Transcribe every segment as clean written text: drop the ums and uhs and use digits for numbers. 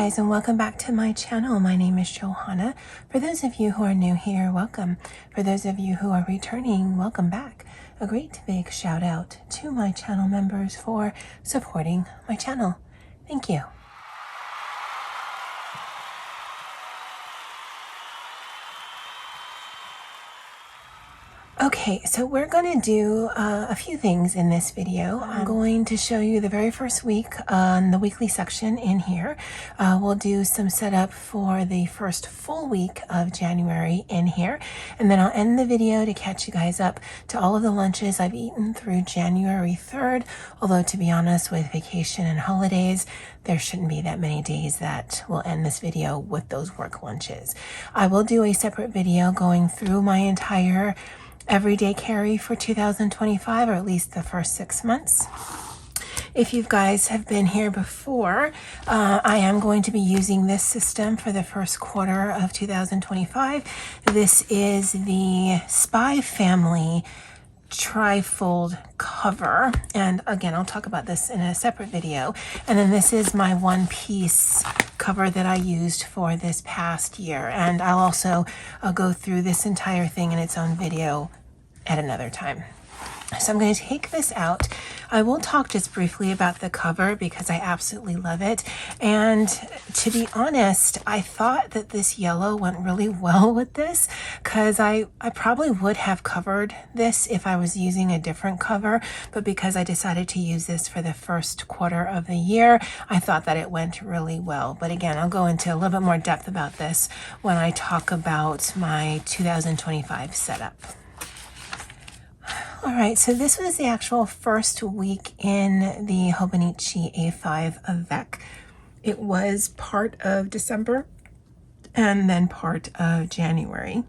guys, and welcome back to my channel. My name is Johanna. For those of you who are new here, welcome. For those of you who are returning, welcome back. A great big shout out to my channel members for supporting my channel. Thank you. Okay, so we're going to do a few things in this video. I'm going to show you the very first week on the weekly section in here. We'll do some setup for the first full week of January in here. And then I'll end the video to catch you guys up to all of the lunches I've eaten through January 3rd. Although, to be honest, with vacation and holidays, there shouldn't be that many days that will end this video with those work lunches. I will do a separate video going through my entire everyday carry for 2025, or at least the first 6 months. If you guys have been here before, I am going to be using this system for the first quarter of 2025. This is the Spy Family trifold cover, and again, I'll talk about this in a separate video. And then this is my one-piece cover that I used for this past year, and I'll also go through this entire thing in its own video at another time. So I'm going to take this out. I will talk just briefly about the cover because I absolutely love it. And to be honest, I thought that this yellow went really well with this, because I probably would have covered this if I was using a different cover. But because I decided to use this for the first quarter of the year, I thought that it went really well. But again, I'll go into a little bit more depth about this when I talk about my 2025 setup. All right, so this was the actual first week in the Hobonichi A5 Avec. It was part of December and then part of January.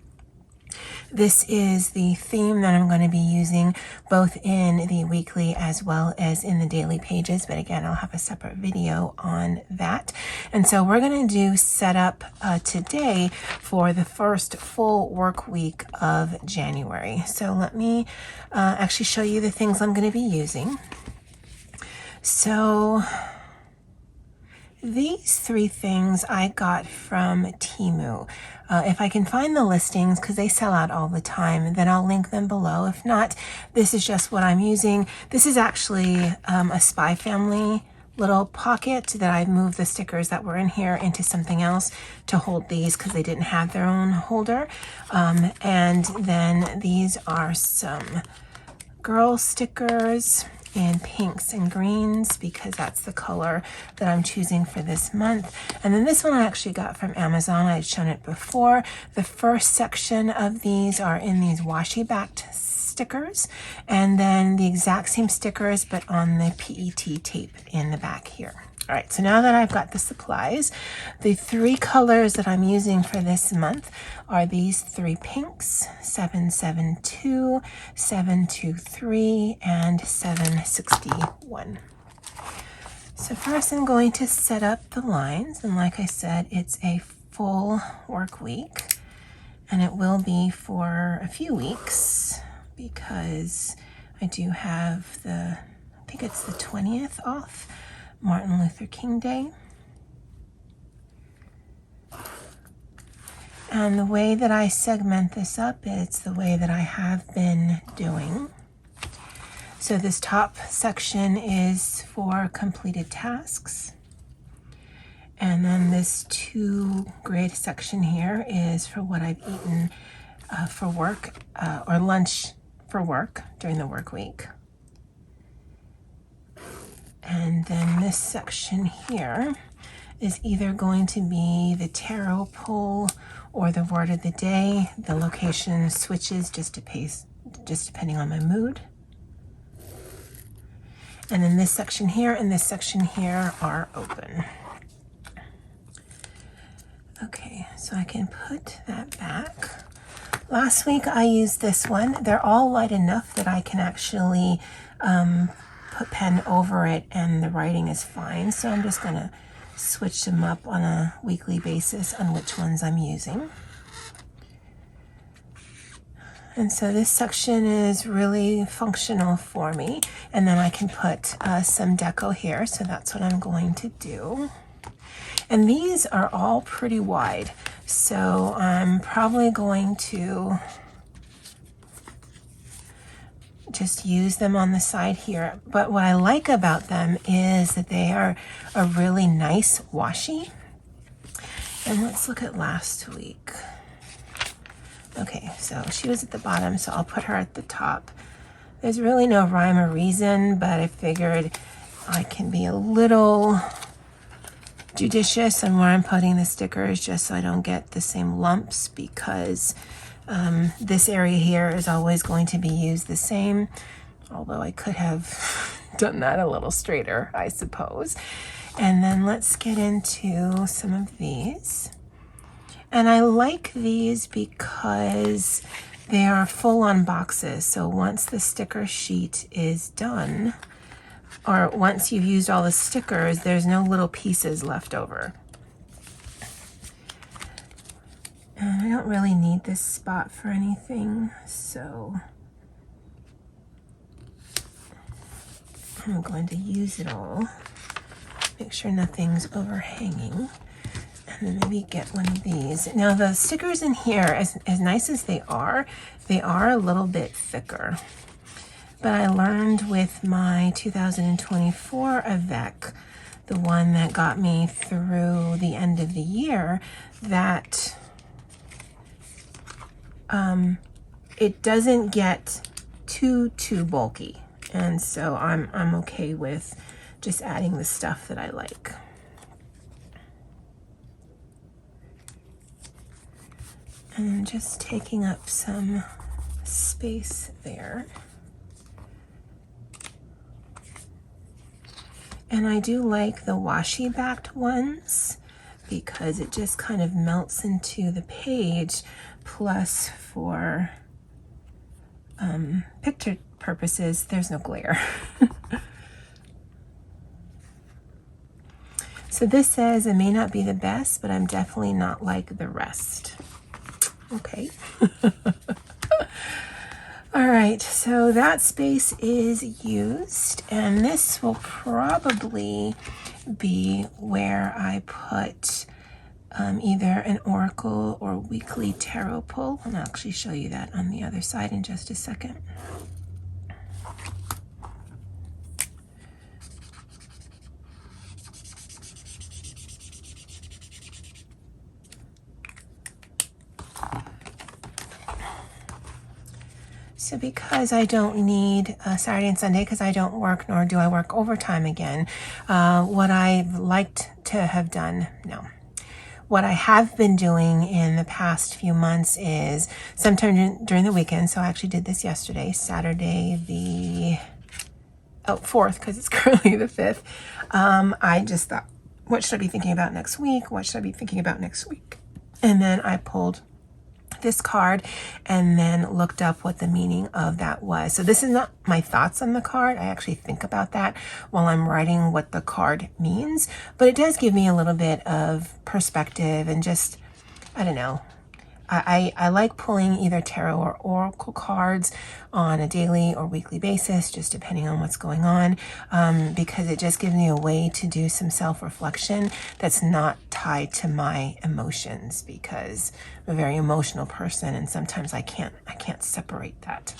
This is the theme that I'm going to be using both in the weekly as well as in the daily pages. But again, I'll have a separate video on that. And so we're going to do setup today for the first full work week of January. So let me actually show you the things I'm going to be using. So these three things I got from Temu. If I can find the listings, because they sell out all the time, then I'll link them below. If not, this is just what I'm using. This is actually a Spy Family little pocket that I moved the stickers that were in here into something else to hold these because they didn't have their own holder. And then these are some girl stickers in pinks and greens because that's the color that I'm choosing for this month. And then this one I actually got from Amazon. I had shown it before. The first section of these are in these washi backed stickers, and then the exact same stickers but on the PET tape in the back here. All right, so now that I've got the supplies, the three colors that I'm using for this month are these three pinks: 772, 723, and 761. So first I'm going to set up the lines, and like I said, it's a full work week, and it will be for a few weeks because I do have I think it's the 20th off, Martin Luther King Day. And the way that I segment this up, it's the way that I have been doing. So this top section is for completed tasks. And then this 2 grid section here is for what I've eaten for work, or lunch for work during the work week. And then this section here is either going to be the tarot pull or the word of the day. The location switches just depending on my mood. And then this section here and this section here are open. Okay, so I can put that back. Last week I used this one. They're all light enough that I can actually put pen over it and the writing is fine. So I'm just gonna switch them up on a weekly basis on which ones I'm using. And so this section is really functional for me. And then I can put some deco here. So that's what I'm going to do. And these are all pretty wide, so I'm probably going to just use them on the side here. But what I like about them is that they are a really nice washi. And let's look at last week. Okay, so she was at the bottom, so I'll put her at the top. There's really no rhyme or reason, but I figured I can be a little judicious on where I'm putting the stickers just so I don't get the same lumps, because this area here is always going to be used the same, although I could have done that a little straighter, I suppose. And then let's get into some of these. And I like these because they are full-on boxes. So once the sticker sheet is done, or once you've used all the stickers, there's no little pieces left over. And I don't really need this spot for anything, so I'm going to use it all. Make sure nothing's overhanging. And then maybe get one of these. Now the stickers in here, as nice as they are a little bit thicker. But I learned with my 2024 Avec, the one that got me through the end of the year, that it doesn't get too bulky. And so I'm okay with just adding the stuff that I like. And just taking up some space there. And I do like the washi backed ones because it just kind of melts into the page, plus for picture purposes, there's no glare. So this says, it may not be the best, but I'm definitely not like the rest. Okay. All right, so that space is used, and this will probably be where I put either an oracle or weekly tarot pull, and I'll actually show you that on the other side in just a second. So because I don't need Saturday and Sunday, because I don't work, nor do I work overtime again, what I've liked to have done, what I have been doing in the past few months is sometime during the weekend, so I actually did this yesterday, Saturday the 4th, because it's currently the 5th, I just thought, what should I be thinking about next week? What should I be thinking about next week? And then I pulled this card and then looked up what the meaning of that was. So this is not my thoughts on the card. I actually think about that while I'm writing what the card means, but it does give me a little bit of perspective and just, I don't know. I like pulling either tarot or oracle cards on a daily or weekly basis, just depending on what's going on, because it just gives me a way to do some self-reflection that's not tied to my emotions, because I'm a very emotional person and sometimes I can't separate that.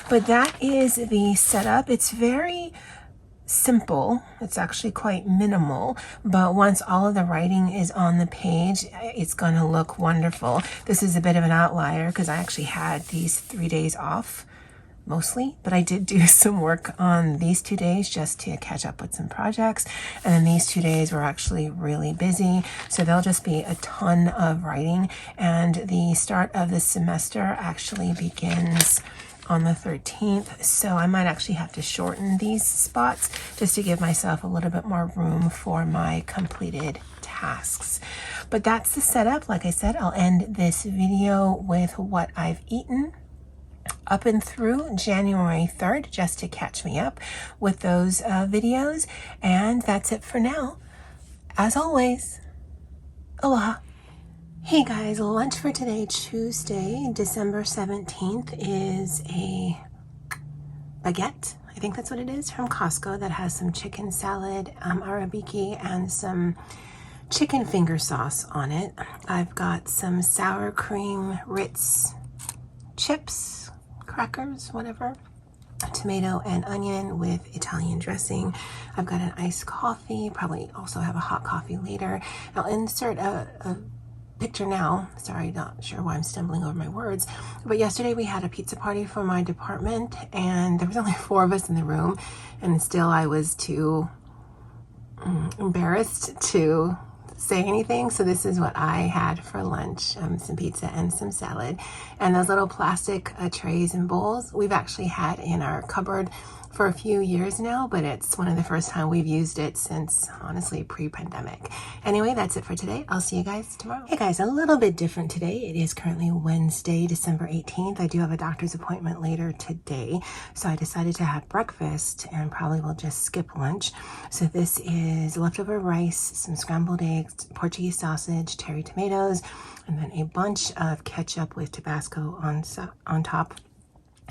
But that is the setup. It's very simple. It's actually quite minimal, but once all of the writing is on the page, it's going to look wonderful. This is a bit of an outlier because I actually had these 3 days off mostly, but I did do some work on these 2 days just to catch up with some projects, and then these 2 days were actually really busy, so there'll just be a ton of writing. And the start of the semester actually begins on the 13th, so I might actually have to shorten these spots just to give myself a little bit more room for my completed tasks. But that's the setup. Like I said, I'll end this video with what I've eaten up and through January 3rd, just to catch me up with those videos. And that's it for now. As always, aloha. Hey guys, lunch for today, Tuesday, December 17th, is a baguette. I think that's what it is, from Costco, that has some chicken salad, arabiki, and some chicken finger sauce on it. I've got some sour cream Ritz chips, crackers, whatever, tomato and onion with Italian dressing. I've got an iced coffee, probably also have a hot coffee later. I'll insert a picture now. Sorry, not sure why I'm stumbling over my words. But yesterday we had a pizza party for my department and there was only 4 of us in the room, and still I was too embarrassed to say anything. So this is what I had for lunch, some pizza and some salad. And those little plastic trays and bowls we've actually had in our cupboard for a few years now, but it's one of the first time we've used it since, honestly, pre-pandemic. Anyway, that's it for today. I'll see you guys tomorrow. Hey guys, a little bit different today. It is currently Wednesday, December 18th. I do have a doctor's appointment later today, so I decided to have breakfast and probably will just skip lunch. So this is leftover rice, some scrambled eggs, Portuguese sausage, cherry tomatoes, and then a bunch of ketchup with Tabasco on top.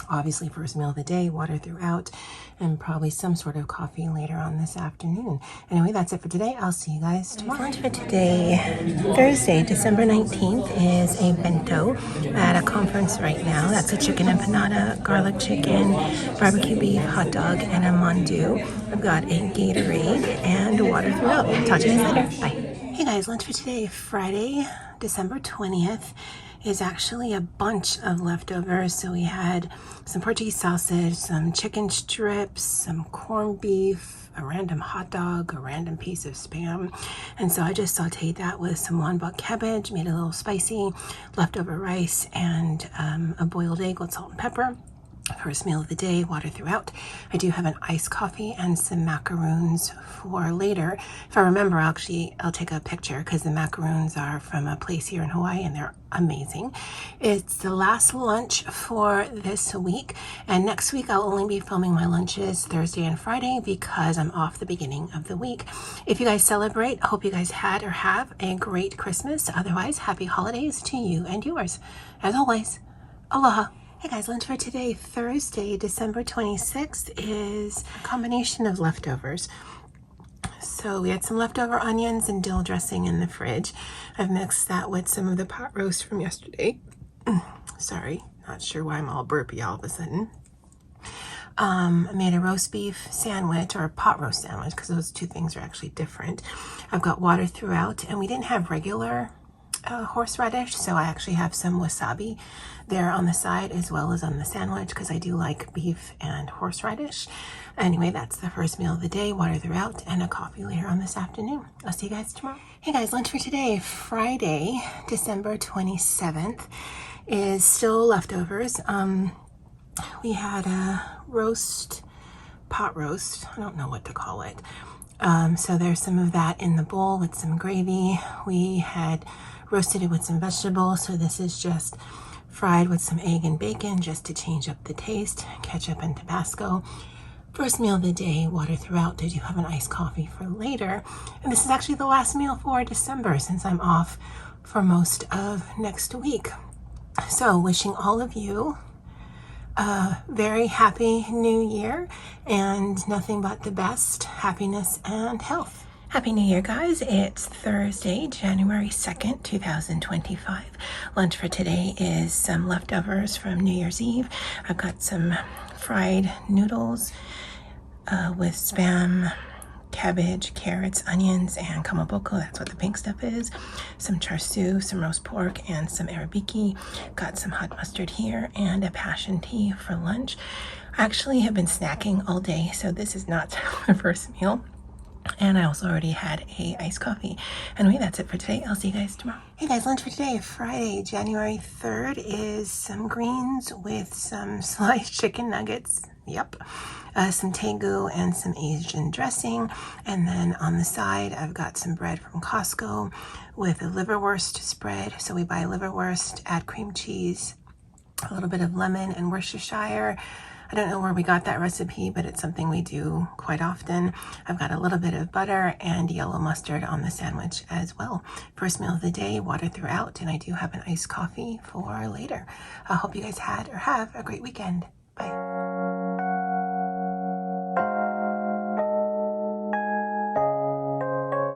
Obviously, first meal of the day, water throughout, and probably some sort of coffee later on this afternoon. Anyway, that's it for today. I'll see you guys tomorrow. Lunch for today, Thursday, December 19th, is a bento at a conference right now. That's a chicken empanada, garlic chicken, barbecue beef, hot dog, and a mandu. I've got a Gatorade and water throughout. Talk to you guys later. Bye. Hey guys, lunch for today, Friday, December 20th. Is actually a bunch of leftovers. So we had some Portuguese sausage, some chicken strips, some corned beef, a random hot dog, a random piece of Spam. And so I just sauteed that with some one-pot cabbage, made it a little spicy, leftover rice, and a boiled egg with salt and pepper. First meal of the day, water throughout. I do have an iced coffee and some macaroons for later. If I remember, I'll take a picture because the macaroons are from a place here in Hawaii and they're amazing. It's the last lunch for this week, and next week I'll only be filming my lunches Thursday and Friday because I'm off the beginning of the week. If you guys celebrate, I hope you guys had or have a great Christmas. Otherwise, happy holidays to you and yours. As always, aloha. Hey guys, lunch for today, Thursday, December 26th, is a combination of leftovers. So we had some leftover onions and dill dressing in the fridge. I've mixed that with some of the pot roast from yesterday. Sorry, not sure why I'm all burpy all of a sudden. I made a roast beef sandwich, or a pot roast sandwich, because those two things are actually different. I've got water throughout, and we didn't have regular horseradish, so I actually have some wasabi there on the side as well as on the sandwich because I do like beef and horseradish. Anyway, that's the first meal of the day, water throughout, and a coffee later on this afternoon. I'll see you guys tomorrow. Hey guys, lunch for today, Friday, December 27th, is still leftovers. We had a pot roast, I don't know what to call it. So there's some of that in the bowl with some gravy. We had roasted it with some vegetables, so this is just fried with some egg and bacon just to change up the taste, ketchup and Tabasco. First meal of the day, water throughout. I do have an iced coffee for later, and this is actually the last meal for December since I'm off for most of next week. So wishing all of you a very happy new year and nothing but the best happiness and health. Happy New Year, guys. It's Thursday, January 2nd, 2025. Lunch for today is some leftovers from New Year's Eve. I've got some fried noodles with Spam, cabbage, carrots, onions, and kamaboko. That's what the pink stuff is. Some char siu, some roast pork, and some arabiki. Got some hot mustard here and a passion tea for lunch. I actually have been snacking all day, so this is not the first meal. And I also already had a iced coffee. Anyway, that's it for today. I'll see you guys tomorrow. Hey guys, lunch for today, Friday, January 3rd, is some greens with some sliced chicken nuggets. Yep. Some tegu and some Asian dressing. And then on the side, I've got some bread from Costco with a liverwurst spread. So we buy liverwurst, add cream cheese, a little bit of lemon and Worcestershire. I don't know where we got that recipe, but it's something we do quite often. I've got a little bit of butter and yellow mustard on the sandwich as well. First meal of the day, water throughout, and I do have an iced coffee for later. I hope you guys had or have a great weekend. Bye.